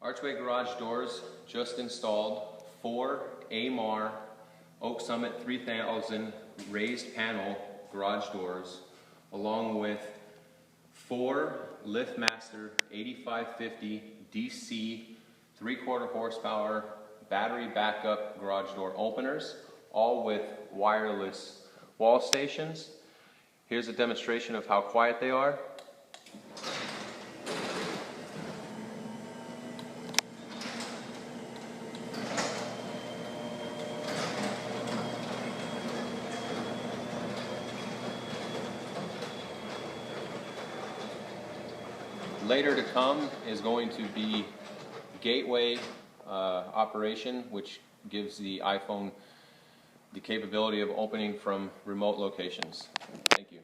Archway garage doors just installed, 4 AMAR Oak Summit 3000 raised panel garage doors, along with 4 LiftMaster 8550 DC 3/4 horsepower battery backup garage door openers, all with wireless wall stations. Here's a demonstration of how quiet they are. Later to come is going to be gateway operation, which gives the iPhone the capability of opening from remote locations. Thank you.